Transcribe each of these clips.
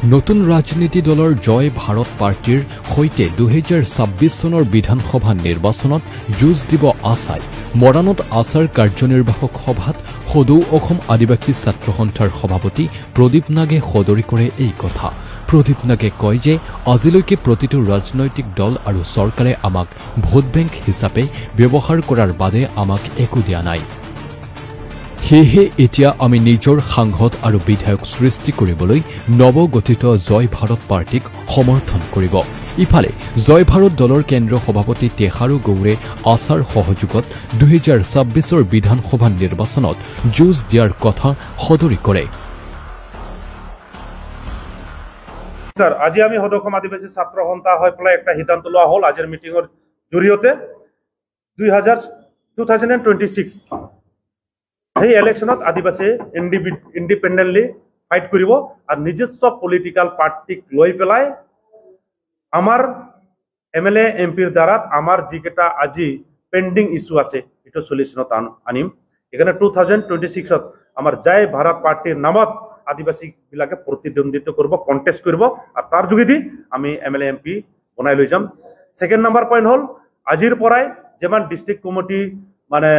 নতুন ৰাজনীতি দলৰ জয় ভাৰত পাৰ্টিৰ সৈতে 2026 চনৰ বিধানসভা নিৰ্বাচনত যুঁজ দিব আছাই মৰাণত আছাৰ কাৰ্যনিৰ্বাহক সভাত সদৌ অসম আদিবাসী ছাত্ৰ সন্থাৰ সভাপতি প্ৰদীপ নাগে সদৰি কৰে এই কথা। প্ৰদীপ নাগে কয় যে আজিলৈকে প্ৰতিটো ৰাজনৈতিক দল আৰু চৰকাৰে আমাক ভোট বেংক হিচাপে ব্যৱহাৰ কৰাৰ বাদে আমাক একো দিয়া নাই। সেয়েহে এতিয়া আমি নিজৰ সাংসদ আৰু বিধায়ক সৃষ্টি কৰিবলৈ নৱগঠিত জয় ভাৰত পাৰ্টিক সমৰ্থন কৰিব। ইফালে জয় ভাৰত দলৰ কেন্দ্ৰীয় সভাপতি তেহাৰু গৌৰে আছাৰ সহযোগত 2026 বিধানসভা নিৰ্বাচনত যুঁজ দিয়াৰ কথা সদৰি কৰে। আজি আমি সদৌ অসম আদিবাসী ছাত্ৰ সন্থা হৈ পেলাই একটা সিদ্ধান্ত লোৱা হ'ল আজিৰ মিটিঙৰ জৰিয়তে 2026 এই ইলেকশনত আদিবাসী ইণ্ডিপেণ্ডেণ্টলি ফাইট কৰিব আৰু নিজস্ব পলিটিক্যাল পাৰ্টিক লৈ পেলাই আমাৰ এমএলএ এমপিৰ দ্বাৰা আমাৰ যিকেইটা আজি পেণ্ডিং ইস্যু আছে এইটো সলিউশনত আনিম। এখানে 2026ত আমাৰ জয় ভাৰত পাৰ্টিৰ নামত আদিবাসী বিলাকে প্ৰতিদ্বন্দ্বিতা কৰিব, কন্টেস্ট কৰিব আৰু তাৰ যোগেদি আমি এমএলএ এমপি বনাই লৈ যাম। সেকেন্ড নাম্বাৰ পইণ্ট হ'ল আজিৰ পৰাই যেমান ডিস্ট্ৰিক্ট কমিটি মানে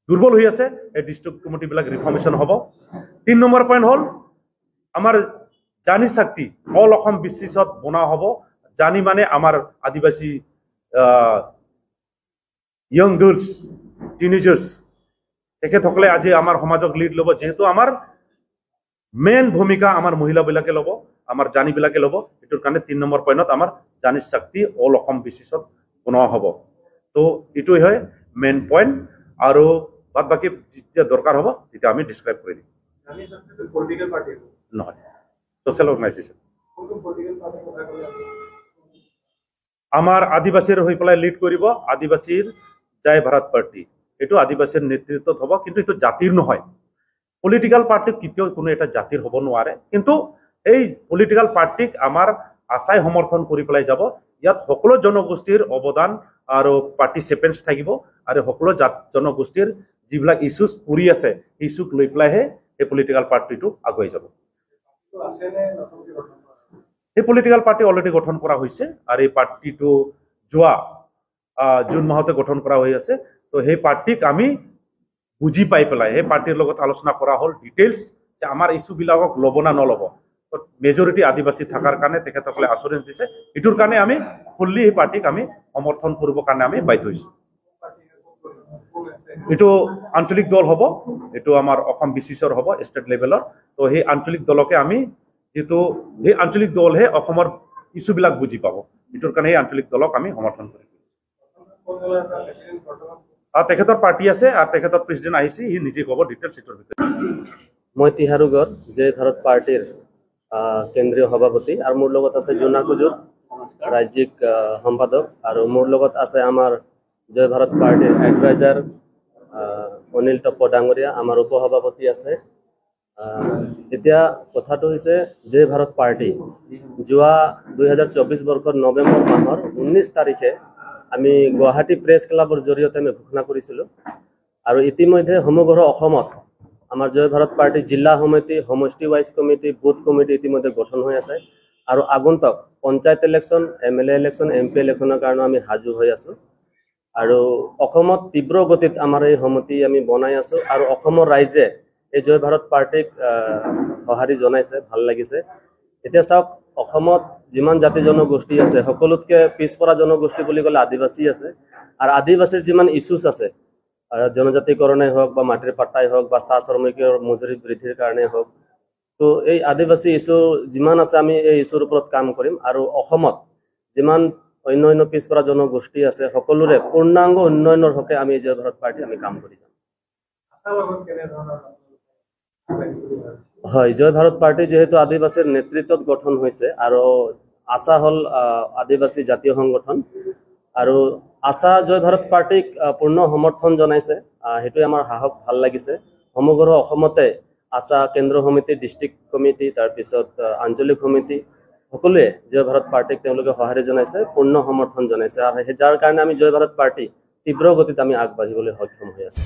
দুৰ্বল হৈ আছে এই ডিস্ট্ৰিক্ট কমিটি বিলাক ৰিফৰ্মেশন হ'ব। 3 নম্বৰ পইণ্ট হ'ল আমাৰ জানি শক্তি অল অসম বেচিছত বনা হ'ব। জানি মানে আমাৰ আদিবাসী ইয়ং গাৰ্লছ টিনেজাৰ্ছ তেখেতসকলে আজি আমাৰ সমাজক লিড ল'ব, যেহেতু আমাৰ মেইন ভূমিকা আমাৰ মহিলাবিলাকে ল'ব, আমাৰ জানিবিলাকে ল'ব। এইটোৰ কাৰণে 3 নম্বৰ পইণ্টত আমাৰ জানি শক্তি অল অসম বেচিছত বনোৱা হ'ব। তো এইটোই হয় মেইন পইণ্ট আৰু বাদ বাকি যেতিয়া দৰকাৰ হ'ব তেতিয়া আমি ডিসক্ৰাইব কৰি দিম। পলিটিক্যাল পাৰ্টি নহয়, সোশ্যাল অৰ্গানাইজেশ্যন। আমাৰ আদিবাসীৰ হৈ পেলাই লিড কৰিব আদিবাসীৰ জয় ভাৰত পাৰ্টি। এইটো আদিবাসীৰ নেতৃত্বত হ'ব, কিন্তু এইটো জাতিৰ নহয়। পলিটিক্যাল পাৰ্টি কেতিয়াও কোনো এটা জাতিৰ হ'ব নোৱাৰে, কিন্তু এই পলিটিক্যাল পাৰ্টিক আমাৰ আছাই সমৰ্থন কৰি পেলাই যাব। ইয়াত সকলো জনগোষ্ঠীৰ অৱদান আৰু পাৰ্টিচিপেণ্টছ থাকিব আৰু সকলো জনগোষ্ঠীৰ যিবিলাক ইস্যুজ পৰি আছে ইস্যুক লৈ পেলাইহে এই পলিটিক্যাল পাৰ্টিটো আগুৱাই যাব। এই পলিটিক্যাল পাৰ্টি অলৰেডি গঠন কৰা হৈছে আৰু এই পাৰ্টিটো যোৱা জুন মাহতে গঠন কৰা হৈ আছে। তো সেই পাৰ্টিক আমি বুজি পাই পেলাই সেই পাৰ্টিৰ লগত আলোচনা কৰা হ'ল ডিটেইলছ যে আমাৰ ইস্যুবিলাকক ল'ব না নল'ব। মেজৰিটি আদিবাসী থকাৰ কাৰণে তেখেতসকলে আচুৰেঞ্চ দিছে। এইটোৰ কাৰণে আমি ফুল্লি এই পাৰ্টিক আমি সমৰ্থন কৰিবৰ কাৰণে আমি বাধ্য হৈছোঁ। এইটো আঞ্চলিক দল হ'ব, এইটো আমাৰ অসম বিচিছৰ হ'ব ষ্টেট লেভেলৰ। তো সেই আঞ্চলিক দলকে আমি যেহেতু সেই আঞ্চলিক দলহে অসমৰ ইস্যুবিলাক বুজি পাব, এইটোৰ কাৰণে এই আঞ্চলিক দলক আমি সমৰ্থন কৰিম। তেখেতৰ পাৰ্টি আছে আৰু তেখেতৰ প্ৰেচিডেণ্ট আহিছে, সি নিজে ক'ব ডিটেইলছ এইটোৰ ভিতৰত। মই তিহাৰু গড় জয় ভাৰত পাৰ্টিৰ কেন্দ্ৰীয় সভাপতি আৰু মোৰ লগত আছে জোনা কুজুৰ ৰাজ্যিক সম্পাদক আৰু মোৰ লগত আছে আমাৰ জয় ভাৰত পাৰ্টিৰ এডভাইজাৰ অনিল টপ্প ডাঙৰীয়া, আমাৰ উপসভাপতি আছে। এতিয়া কথাটো হৈছে জয় ভাৰত পাৰ্টি যোৱা 2024 বৰ্ষৰ নৱেম্বৰ মাহৰ 19 তাৰিখে আমি গুৱাহাটী প্ৰেছ ক্লাবৰ জৰিয়তে আমি ঘোষণা কৰিছিলোঁ আৰু ইতিমধ্যে সমগ্ৰ অসমত আমাৰ জয় ভাৰত পাৰ্টি জিলা সমিতি, সমষ্টি ৱাইজ কমিটি, বুথ কমিটি ইতিমধ্যে গঠন হৈ আছে আৰু আগন্তুক panchayat election, MLA election, MP ইলেকশ্যনৰ কাৰণে আমি সাজু হৈ আছোঁ আৰু অসমত তীব্ৰ গতিত আমাৰ এই সমিতি আমি বনাই আছোঁ আৰু অসমৰ ৰাইজে এই জয় ভাৰত পাৰ্টিক সঁহাৰি জনাইছে, ভাল লাগিছে। এতিয়া চাওক, অসমত যিমান জাতি জনগোষ্ঠী আছে সকলোতকৈ পিছপৰা জনগোষ্ঠী বুলি ক'লে আদিবাসী আছে আৰু আদিবাসীৰ যিমান ইছ্যুজ আছে জনজাতিকৰণেই হওক বা মাটিৰ পাট্টাই হওক বা চাহ শ্ৰমিকৰ মজুৰি বৃদ্ধিৰ কাৰণেই হওক, তো এই আদিবাসী ইছ্যু যিমান আছে আমি এই ইছ্যুৰ ওপৰত কাম কৰিম আৰু অসমত যিমান অন্য পিছপৰা জনগোষ্ঠী আছে সকলোৰে পূৰ্ণাংগ উন্নয়নৰ হকে আমি জয় ভাৰত পাৰ্টি আমি কাম কৰি যাম। হয়, জয় ভাৰত পাৰ্টি যিহেতু আদিবাসীৰ নেতৃত্বত গঠন হৈছে আৰু আশা হ'ল আদিবাসী জাতীয় সংগঠন আৰু আশা জয় ভাৰত পাৰ্টিক পূৰ্ণ সমৰ্থন জনাইছে, সেইটোৱে আমাৰ সাহস ভাল লাগিছে। সমগ্ৰ অসমতে আশা কেন্দ্ৰ সমিতি, ডিষ্ট্ৰিক্ট কমিটি, তাৰপিছত আঞ্চলিক সমিতি সকলোৱে জয় ভাৰত পাৰ্টিক তেওঁলোকে সঁহাৰি জনাইছে, পূৰ্ণ সমৰ্থন জনাইছে আৰু যাৰ কাৰণে আমি জয় ভাৰত পাৰ্টি তীব্ৰ গতিত আমি আগবাঢ়িবলৈ সক্ষম হৈ আছোঁ।